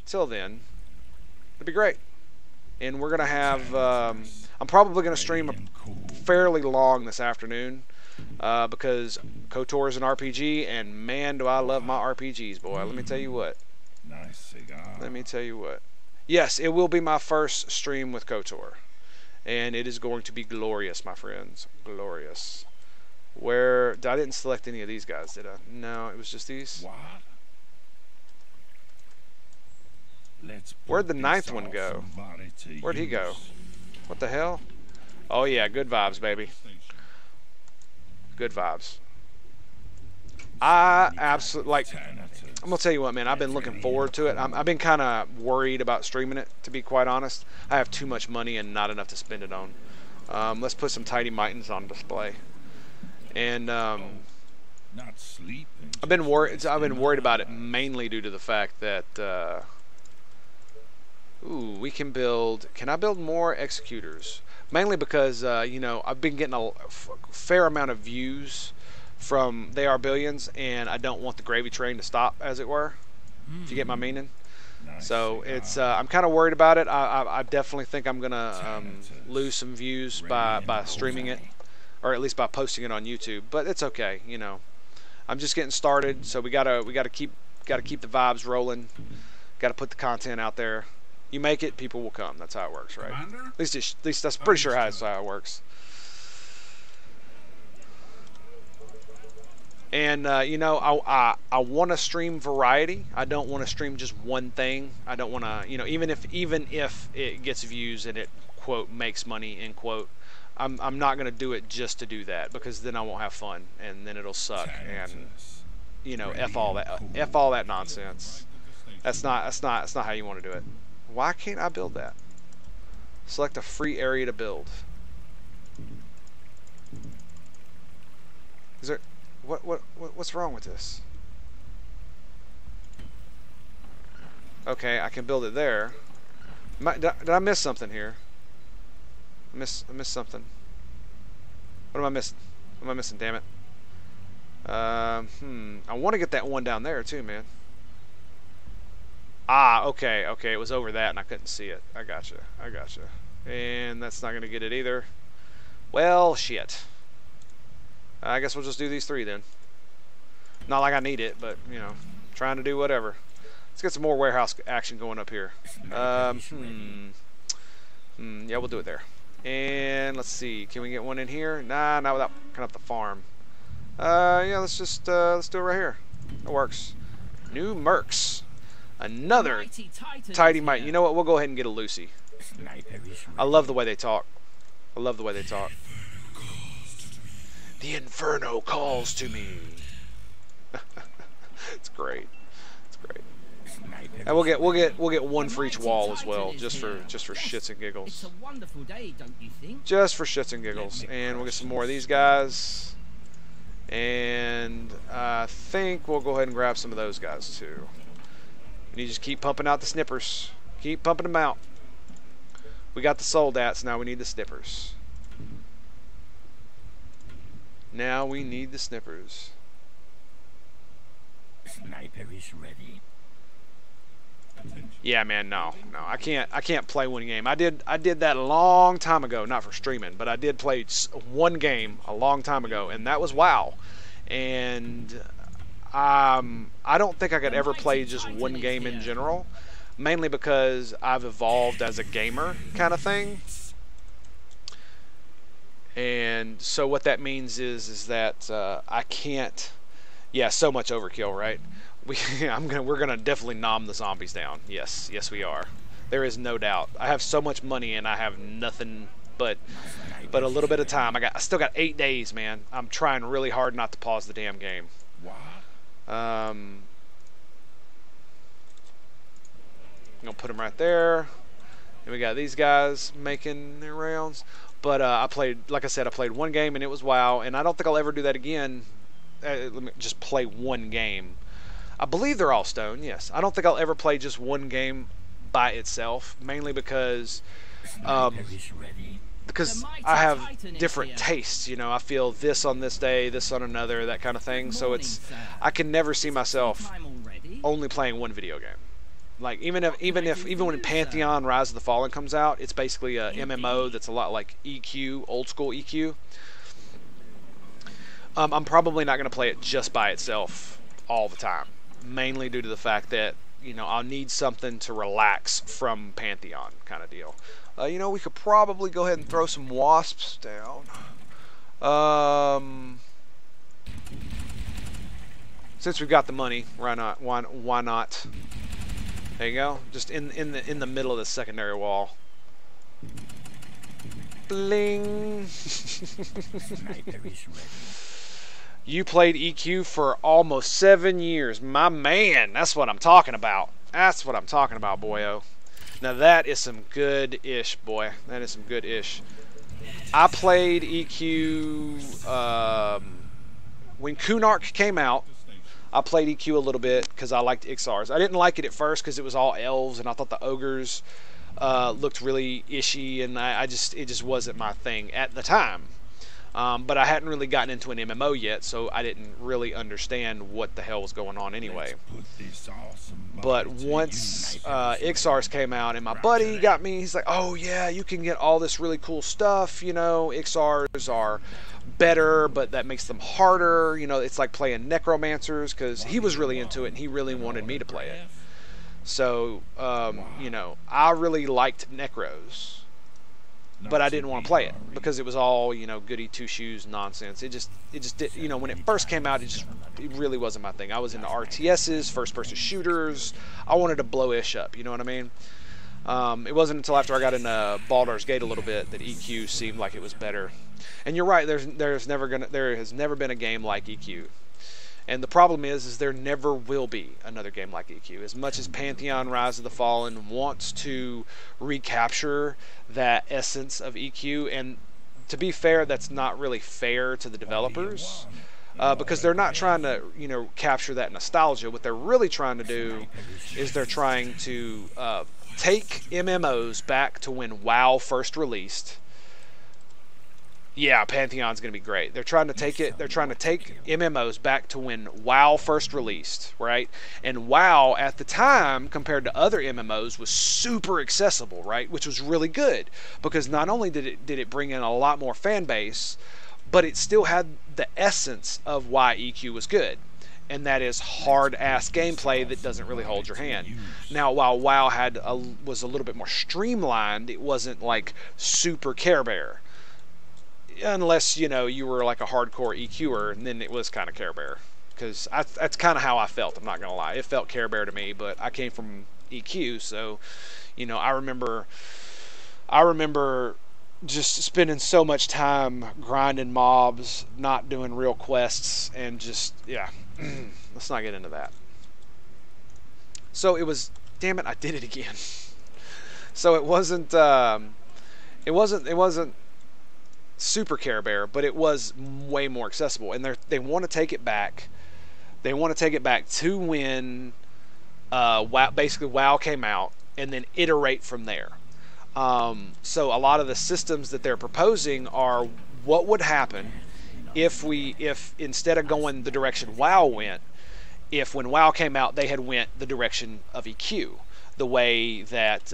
till then, it'd be great. And we're gonna have. I'm probably gonna stream fairly long this afternoon because KOTOR is an RPG, and man, do I love my RPGs, boy. Let me tell you what. Nice cigar. Let me tell you what. Yes, it will be my first stream with KOTOR, and it is going to be glorious, my friends. Glorious. Where I didn't select any of these guys, did I? No, it was just these. What? Where'd the ninth one go? Where'd he go? What the hell? Oh yeah, good vibes, baby. Good vibes. I absolutely like. I'm gonna tell you what, man. I've been looking forward to it. I've been kind of worried about streaming it, to be quite honest. I have too much money and not enough to spend it on. Let's put some Tidy Mitons on display. And not sleeping. I've been worried about it mainly due to the fact that ooh, we can build. Can I build more executors? Mainly because you know, I've been getting a fair amount of views from They Are Billions, and I don't want the gravy train to stop, as it were. If you get my meaning. Nice So cigar. it's I'm kind of worried about it. I definitely think I'm gonna lose some views by streaming it, or at least by posting it on YouTube. But it's okay, you know. I'm just getting started, so we gotta keep the vibes rolling. Got to put the content out there. You make it, people will come. That's how it works, right? Commander? At least that's pretty sure that's how it works. And you know, I want to stream variety. I don't want to stream just one thing. I don't want to, you know, even if it gets views and it quote makes money end quote, I'm not gonna do it just to do that, because then I won't have fun and then it'll suck, and you know, f all that nonsense. That's not how you want to do it. Why can't I build that? Select a free area to build. Is there what's wrong with this? Okay, I can build it there. Did I miss something here? I missed something. What am I missing? What am I missing? Damn it. I want to get that one down there too, man. Ah, okay, it was over that and I couldn't see it. I gotcha. And that's not gonna get it either. Well, shit. I guess we'll just do these three then. Not like I need it, but you know, trying to do whatever. Let's get some more warehouse action going up here. Yeah, we'll do it there. And let's see, can we get one in here? Nah, not without cutting up the farm. Yeah, let's do it right here. That works. New Mercs. Another Tidy Mite. You know what? We'll go ahead and get a Lucy. I love the way they talk. The Inferno calls to me. It's great. And we'll get one for each wall as well, just for shits and giggles. It's a wonderful day, don't you think? Just for shits and giggles. And we'll get some more of these guys. And I think we'll go ahead and grab some of those guys too. And you just keep pumping out the snippers. Keep pumping them out. We got the soldats, now we need the snippers. Now we need the snippers. Sniper is ready. Yeah, man, no. I can't play one game. I did that a long time ago, not for streaming, but I did play one game a long time ago, and that was WoW. And I don't think I could ever play just one game in general, mainly because I've evolved as a gamer kind of thing. And so what that means is that I can't. Yeah, so much overkill, right? We're gonna definitely nom the zombies down. Yes, we are. There is no doubt. I have so much money and I have nothing but a little bit of time. I still got 8 days, man. I'm trying really hard not to pause the damn game. I'm gonna put them right there. And we got these guys making their rounds. But like I said, I played one game and it was WoW, and I don't think I'll ever do that again. Let me just play one game. I believe they're all stone, yes. I don't think I'll ever play just one game by itself, mainly because I have different tastes, you know. I feel this on this day, this on another, that kind of thing. So I can never see myself only playing one video game. Like even when Pantheon Rise of the Fallen comes out, it's basically a MMO that's a lot like EQ, old school EQ. I'm probably not going to play it just by itself all the time, mainly due to the fact that, you know, I'll need something to relax from Pantheon kind of deal. You know, we could probably go ahead and throw some wasps down. Since we've got the money, why not? Why not? There you go. Just in the middle of the secondary wall. Bling. You played EQ for almost 7 years, my man. That's what I'm talking about. That's what I'm talking about, boyo. Now that is some good-ish, boy. That is some good-ish. I played EQ when Kunark came out. I played EQ a little bit because I liked Ixars. I didn't like it at first because it was all elves, and I thought the ogres looked really ishy, and it just wasn't my thing at the time. But I hadn't really gotten into an MMO yet, so I didn't really understand what the hell was going on anyway. But once Ixars came out, and my buddy got me, he's like, oh yeah, you can get all this really cool stuff, you know, Ixars are better, but that makes them harder, you know, it's like playing Necromancers, because he was really into it, and he really wanted me to play it. So, you know, I really liked Necros. But I didn't want to play it because it was all, you know, goody two shoes nonsense. It just did, you know, when it first came out, it really wasn't my thing. I was into RTSs, first person shooters. I wanted to blow ish up, you know what I mean? It wasn't until after I got into Baldur's Gate a little bit that EQ seemed like it was better. And you're right, there has never been a game like EQ. And the problem is there never will be another game like EQ. As much as Pantheon Rise of the Fallen wants to recapture that essence of EQ, and to be fair, that's not really fair to the developers, because they're not trying to, you know, capture that nostalgia. What they're really trying to do is they're trying to take MMOs back to when WoW first released. Yeah, Pantheon's going to be great. They're trying to take MMOs back to when WoW first released, right? And WoW at the time, compared to other MMOs, was super accessible, right? Which was really good, because not only did it bring in a lot more fan base, but it still had the essence of why EQ was good. And that is hard-ass gameplay that doesn't really hold your hand. Now, while WoW was a little bit more streamlined, it wasn't like super Care Bear. Unless, you know, you were like a hardcore EQer, and then it was kind of Care Bear. Because that's kind of how I felt, I'm not going to lie. It felt Care Bear to me, but I came from EQ, so, you know, I remember just spending so much time grinding mobs, not doing real quests, and just, yeah, let's not get into that. So it was, damn it, I did it again. So it wasn't super Care Bear, but it was way more accessible, and they want to take it back. They want to take it back to when WoW, basically WoW came out, and then iterate from there. So a lot of the systems that they're proposing are what would happen if instead of going the direction WoW went, if when WoW came out they had went the direction of EQ, the way that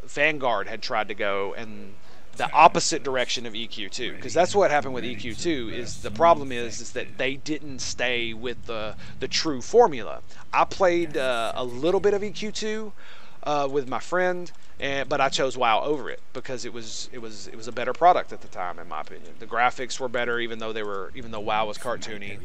Vanguard had tried to go, and the opposite direction of EQ2, because that's what happened with EQ2. Is the problem is that they didn't stay with the true formula. I played a little bit of EQ2 with my friend, but I chose WoW over it because it was a better product at the time, in my opinion. The graphics were better, even though WoW was cartoony.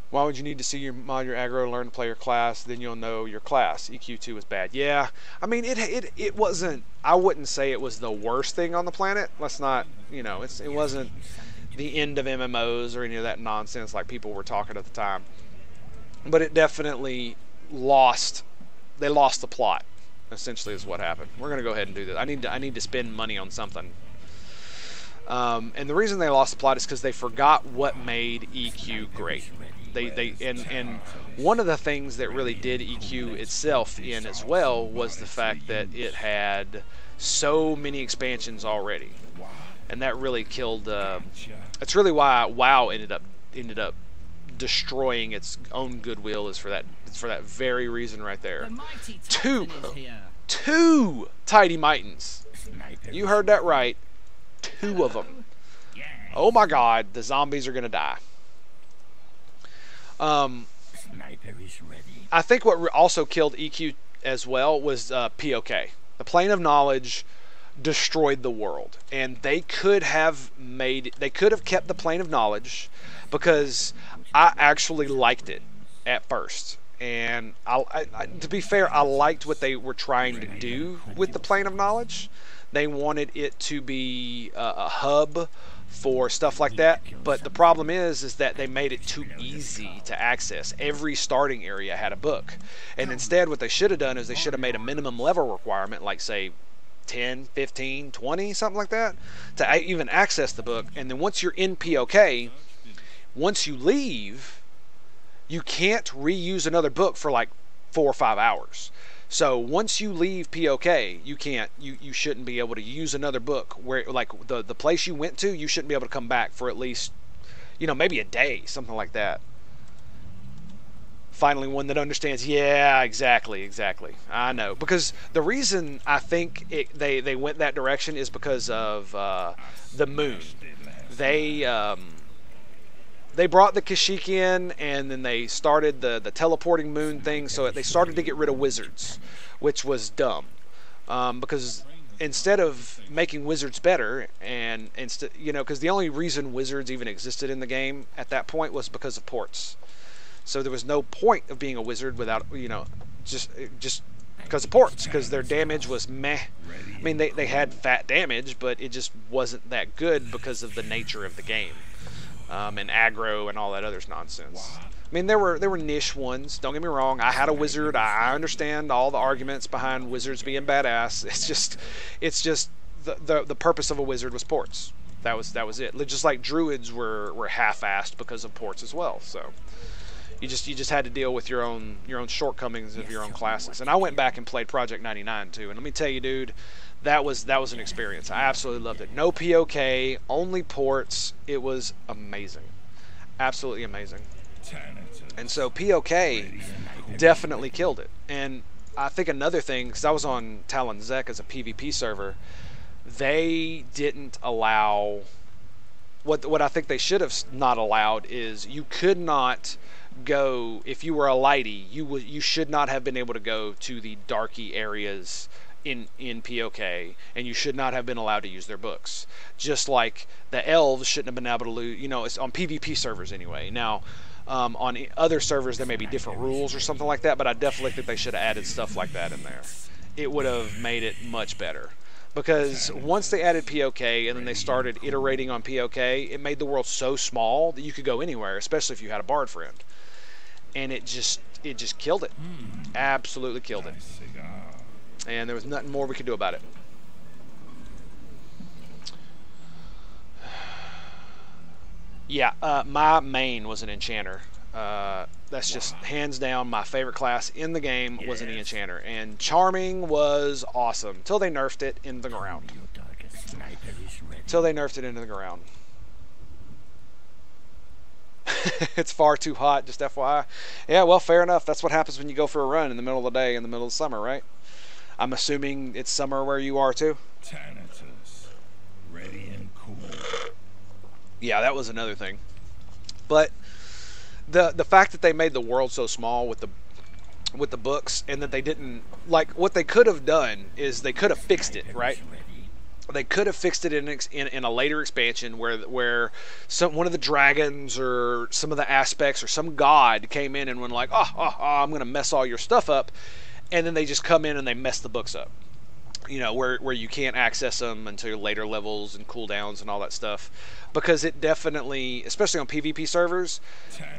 Why would you need to see your mod your aggro to learn to play your class? Then you'll know your class. EQ2 was bad. Yeah, I mean it wasn't. I wouldn't say it was the worst thing on the planet. Let's not, you know, it wasn't the end of MMOs or any of that nonsense like people were talking at the time. But it definitely lost. They lost the plot. Essentially, is what happened. We're gonna go ahead and do this. I need to spend money on something. And the reason they lost the plot is because they forgot what made EQ great. And one of the things that really did EQ itself in as well was the fact that it had so many expansions already, and that really killed. That's really why WoW ended up destroying its own goodwill is for that very reason right there. The mighty Two. Titan is here. 2 Tidy Mitons. Sniper You is heard that ready. right. 2 of them. Yes. Oh my God, the zombies are gonna die. Sniper is ready. I think what also killed EQ as well was POK. The plane of knowledge destroyed the world, and they could have kept the plane of knowledge, because I actually liked it at first. And to be fair, I liked what they were trying to do with the plane of knowledge. They wanted it to be a hub for stuff like that, but the problem is that they made it too easy to access. Every starting area had a book, and instead what they should have done is they should have made a minimum level requirement, like say 10, 15, 20, something like that, to even access the book. And then once you're in POK, once you leave, you can't reuse another book for like 4 or 5 hours. So once you leave POK, you shouldn't be able to use another book, where like the place you went to, you shouldn't be able to come back for at least, maybe a day, something like that. Finally, one that understands. Yeah, exactly. I know, because the reason I think they went that direction is because of the moon. They brought the Kashyyyk in, and then they started the teleporting moon thing, so they started to get rid of wizards, which was dumb, because instead of making wizards better, and because the only reason wizards even existed in the game at that point was because of ports. So there was no point of being a wizard without, just because of ports, because their damage was meh. I mean, they had fat damage, but it just wasn't that good because of the nature of the game. And aggro and all that other nonsense. I mean, there were niche ones. Don't get me wrong. I had a wizard. I understand all the arguments behind wizards being badass. It's just the purpose of a wizard was ports. That was it. Just like druids were half-assed because of ports as well. So you just had to deal with your own shortcomings of your own classes. And I went back and played Project 99 too. And let me tell you, dude, that was an experience. I absolutely loved it. No POK, only ports. It was amazing. Absolutely amazing. And so POK definitely killed it. And I think another thing, because I was on Talon Zek as a PvP server, they didn't allow, what I think they should have not allowed is, you could not go, if you were a lighty, you should not have been able to go to the darky areas in POK, and you should not have been allowed to use their books. Just like the elves shouldn't have been able to lose, it's on PvP servers anyway. Now, on other servers there may be different rules or something like that, but I definitely think they should have added stuff like that in there. It would have made it much better. Because once they added POK and then they started iterating on POK, it made the world so small that you could go anywhere, especially if you had a bard friend. And it just killed it. Absolutely killed it. And there was nothing more we could do about it. Yeah, my main was an enchanter. That's just hands down my favorite class in the game was an enchanter. And charming was awesome till they nerfed it into the ground. Till they nerfed it into the ground. It's far too hot, just FYI. Yeah, well, fair enough. That's what happens when you go for a run in the middle of the day in the middle of the summer, right? I'm assuming it's summer where you are too. Thanatos, ready and cool. Yeah, that was another thing. But the fact that they made the world so small with the books, and that they didn't, like, what they could have done is they could have fixed it, right? They could have fixed it in a later expansion where one of the dragons or some of the aspects or some god came in and went like, oh, I'm going to mess all your stuff up. And then they just come in and they mess the books up. Where you can't access them until later levels and cooldowns and all that stuff. Because it definitely, especially on PvP servers,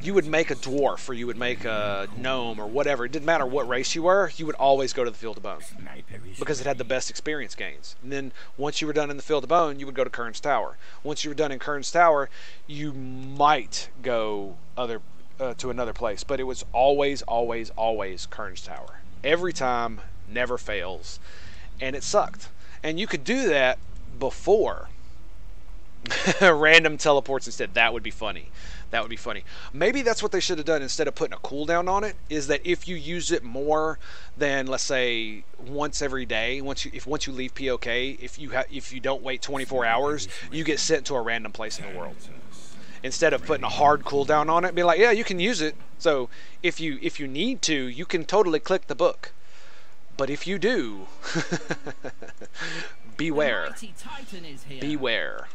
you would make a dwarf or you would make a gnome or whatever. It didn't matter what race you were, you would always go to the Field of Bone. Because it had the best experience gains. And then once you were done in the Field of Bone, you would go to Kern's Tower. Once you were done in Kern's Tower, you might go to another place. But it was always, always, always Kern's Tower. Every time, never fails. And it sucked. And you could do that before random teleports instead. That would be funny. That would be funny. Maybe that's what they should have done instead of putting a cooldown on it. Is that if you use it more than, let's say, once every day, once you leave POK, if you don't wait 24 hours, you get sent to a random place in the world. Instead of putting a hard cooldown on it, be like, yeah, you can use it. So if you need to, you can totally click the book. But if you do, beware. Beware.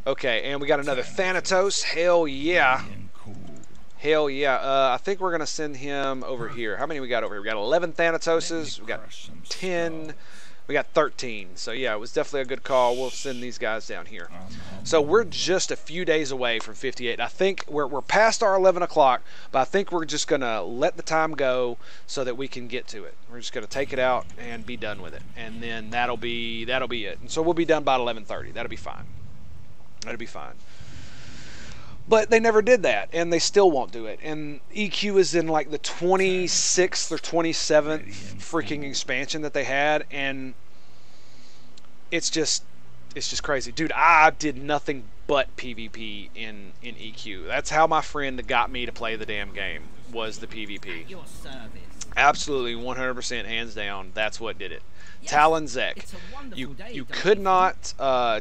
Okay, and we got another Thanatos. Hell yeah. Hell yeah. I think we're going to send him over here. How many we got over here? We got 11 Thanatoses. We got 10. We got 13. So yeah, it was definitely a good call. We'll send these guys down here. So we're just a few days away from 58. I think we're past our 11 o'clock, but I think we're just going to let the time go so that we can get to it. We're just going to take it out and be done with it. And then that'll be it. And so we'll be done by 11:30. That'll be fine. That'll be fine. But they never did that, and they still won't do it. And EQ is in like the 26th or 27th freaking expansion that they had, and it's just crazy. Dude, I did nothing but PvP in EQ. That's how my friend got me to play the damn game, was the PvP. Absolutely, 100% hands down, that's what did it. Talon Zek. You could not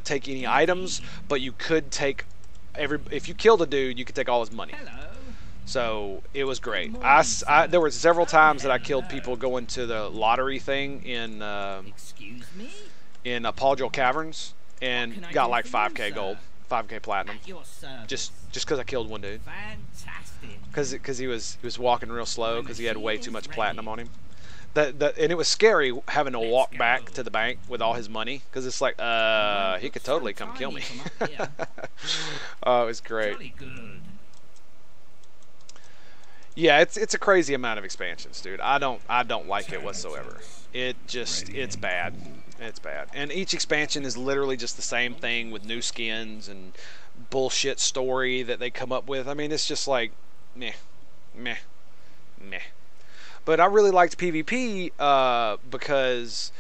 take any items, but you could take if you killed a dude, you could take all his money. So it was great. There were several times that I killed people going to the lottery thing in Paul Caverns and got like 5k gold, 5k platinum, just because I killed one dude. Because he was walking real slow because he had way too much platinum on him. And it was scary having to walk back to the bank with all his money, because it's like, he could totally come kill me. Oh, it was great. Yeah, it's a crazy amount of expansions, dude. I don't like it whatsoever. It's bad. It's bad. And each expansion is literally just the same thing with new skins and bullshit story that they come up with. I mean, it's just like, meh, meh, meh. But I really liked PvP because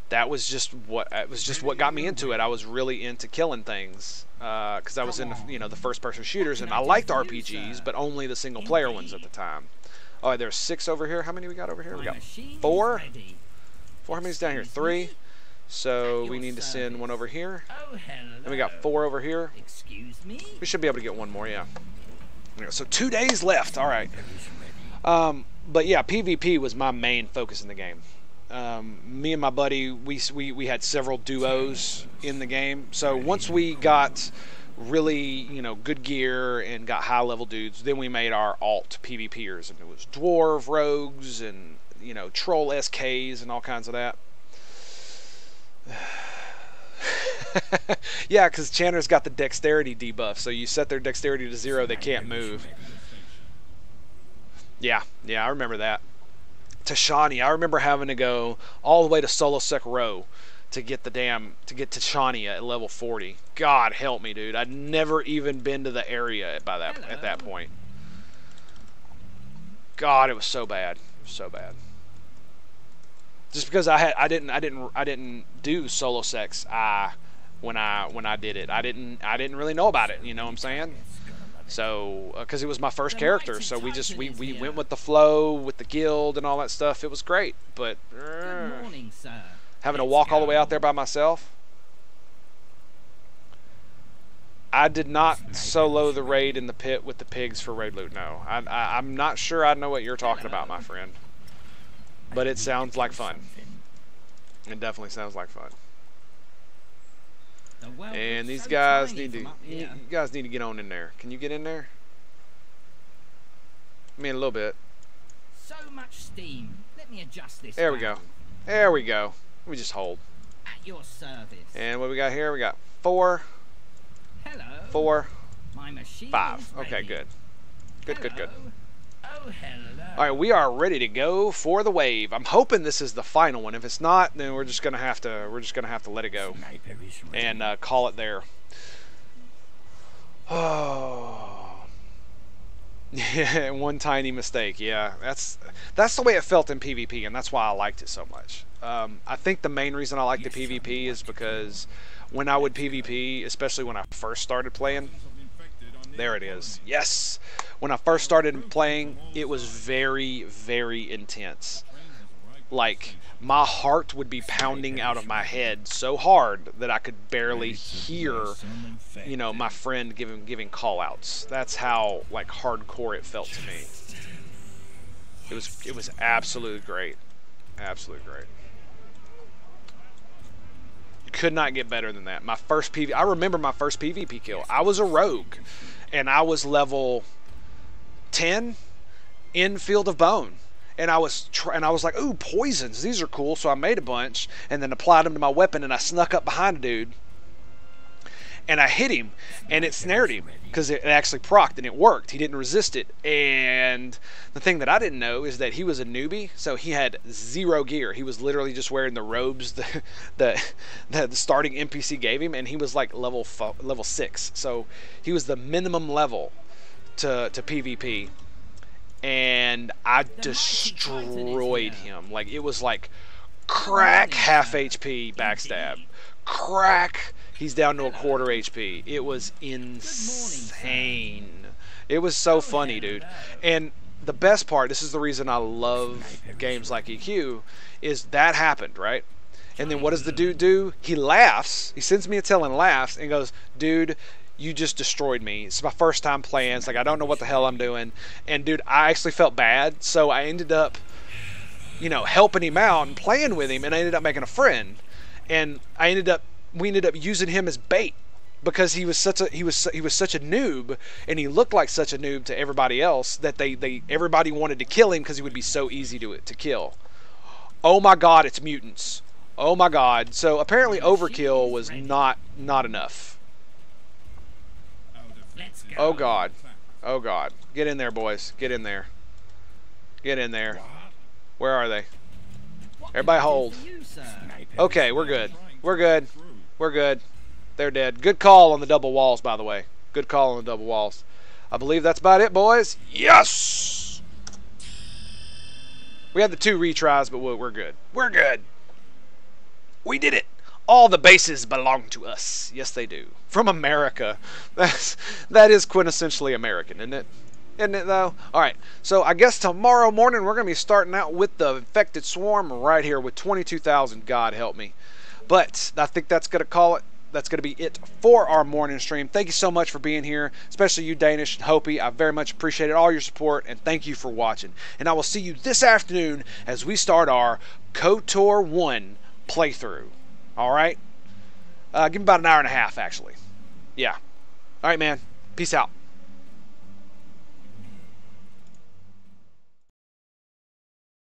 that was just what got me into it. I was really into killing things because I was in the first-person shooters, and I liked RPGs, but only the single-player ones at the time. Oh, there's 6 over here. How many we got over here? We got 4. 4. How many's down here? 3. So we need to send one over here. And we got 4 over here. We should be able to get one more. Yeah. So 2 days left. All right. But yeah, PvP was my main focus in the game. Me and my buddy, we had several duos in the game. So once we got really, good gear and got high level dudes, then we made our alt PvPers, and it was dwarf rogues and troll SKs and all kinds of that. Yeah, because Chanter's got the dexterity debuff, so you set their dexterity to 0, they can't move. Yeah, I remember that. Tashani, I remember having to go all the way to Solosec Row to get Tashani at level 40. God help me, dude. I'd never even been to the area at that point. God, it was so bad. It was so bad. Just because I didn't do Solosex when I did it. I didn't really know about it, you know what I'm saying? So, because it was my first character, so we went with the flow, with the guild and all that stuff. It was great, but having to walk all the way out there by myself. I did not solo the raid in the pit with the pigs for raid loot. No, I'm not sure I know what you're talking about, my friend. But it sounds like fun. It definitely sounds like fun. And these guys need to, you guys need to get on in there. Can you get in there? I mean, a little bit. So much steam. Let me adjust this. There we go. There we go. Let me just hold. At your service. And what we got here? We got 4. Hello. 4. My machine 5. Okay, good. Good. Oh, hello. All right, we are ready to go for the wave. I'm hoping this is the final one. If it's not, then we're just gonna have to let it go and call it there. Oh, yeah, one tiny mistake. Yeah, that's the way it felt in PvP, and that's why I liked it so much. I think the main reason I liked the PvP is because when I would PvP, especially when I first started playing, There it is. Yes! When I first started playing, it was very, very intense. Like, my heart would be pounding out of my head so hard that I could barely hear, you know, my friend giving call-outs. That's how, like, hardcore it felt to me. It was absolutely great. Absolutely great. You could not get better than that. My first I remember my first PvP kill. I was a rogue, and I was level 10 in Field of Bone. And I was like, ooh, poisons. These are cool. So I made a bunch and then applied them to my weapon, and I snuck up behind a dude. And I hit him, and it snared him because it actually procced, and it worked. He didn't resist it. And the thing that I didn't know is that he was a newbie, so he had 0 gear. He was literally just wearing the robes the starting NPC gave him, and he was like level 6. So he was the minimum level to PvP. And I destroyed him. Like, it was like crack half HP backstab. Crack, he's down to a quarter HP. It was insane. It was so funny, dude. And the best part, this is the reason I love games like EQ, is that happened, right? And then what does the dude do? He laughs. He sends me a tail and laughs and goes, dude, you just destroyed me. It's my first time playing. It's like, I don't know what the hell I'm doing. And dude, I actually felt bad, so I ended up, you know, helping him out and playing with him, and I ended up making a friend. And we ended up using him as bait because he was such a noob, and he looked like such a noob to everybody else that everybody wanted to kill him because he would be so easy to kill. Oh my god, it's mutants. Oh my god. So apparently overkill was not enough. Oh god. Oh god. Get in there, boys. Get in there. Get in there. Where are they? Everybody hold. Okay, we're good. We're good. We're good. They're dead. Good call on the double walls, by the way. Good call on the double walls. I believe that's about it, boys. Yes! We had the 2 retries, but we're good. We're good. We did it. All the bases belong to us. Yes, they do. From America. That is quintessentially American, isn't it? Isn't it, though? Alright, so I guess tomorrow morning we're going to be starting out with the Infected Swarm right here with 22,000. God help me. But I think that's going to that's going to be it for our morning stream. Thank you so much for being here, especially you, Danish and Hopi. I very much appreciated all your support, and thank you for watching. And I will see you this afternoon as we start our KOTOR 1 playthrough. Alright? Give me about an hour and a half, actually. Yeah. Alright, man. Peace out.